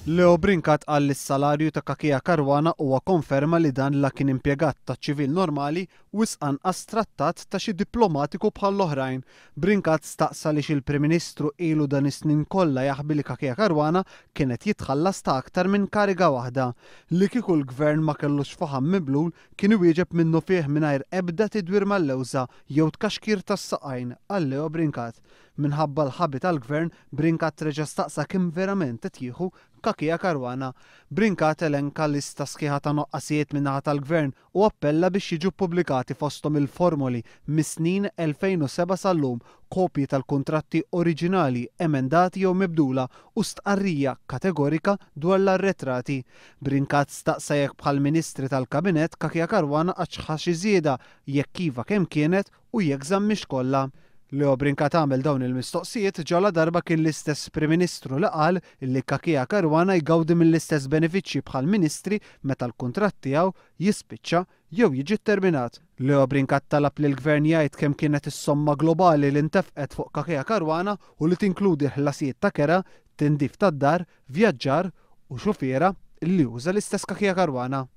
Leo Brincat qal li s-salarju ta' Kakija Karwana huwa konferma li dan la kien impjegat ta' ċivil normali wisq anqas trattat ta' xi diplomatiku bħal l-oħrajn. Brincat staqsa li il-Prim Ministru ilu dan is-snin kollha jaħbi li Kakija Karwana kienet jitħallas ta' aktar minn kariga waħda. Li kieku l-gvern ma kellux faħam miblul kien iwieġeb minnu fih mingħajr ebda tidwir mal-lewża jew tkaxkir tas-saqajn għal Leo Brincat. Minħabba l-ħabi tal-gvern, Brincat reġa' staqsa kemm verament qed jieħu Kakija Karwana. Brincat elenka lista sħiħa ta' noqqasijiet min-naħa tal-gvern u appella biex jiġu ppubblikati fosthom il-formuli mis-snin 2007 sal-lum, kopji tal-kuntratti oriġinali, emendati jew mibdula u stqarrija kategorika dwar l-arretrati. Brincat staqsa jekk bħal ministri tal-Kabinett Kakija Karwana għax xi żieda jekk iva kemm kienet u jekk żammix kollha. Leo Brincat għamel dawn il-mistoqsijiet ġala darba kien l-istess Prim Ministru li qal li Kakija Karwana jgawdi mill-istess benefiċċji bħal ministri meta l-kuntratt tiegħu jispiċċa jew jiġi terminat. Leo Brincat talab li l-gvern jgħid kemm kienet is-somma globali li ntefqet fuq Kakija Karwana u li tinkludi ħlasijiet ta' kera, tindif tad-dar, vjaġġar u xufiera li juża l-istess Kakija Karwana.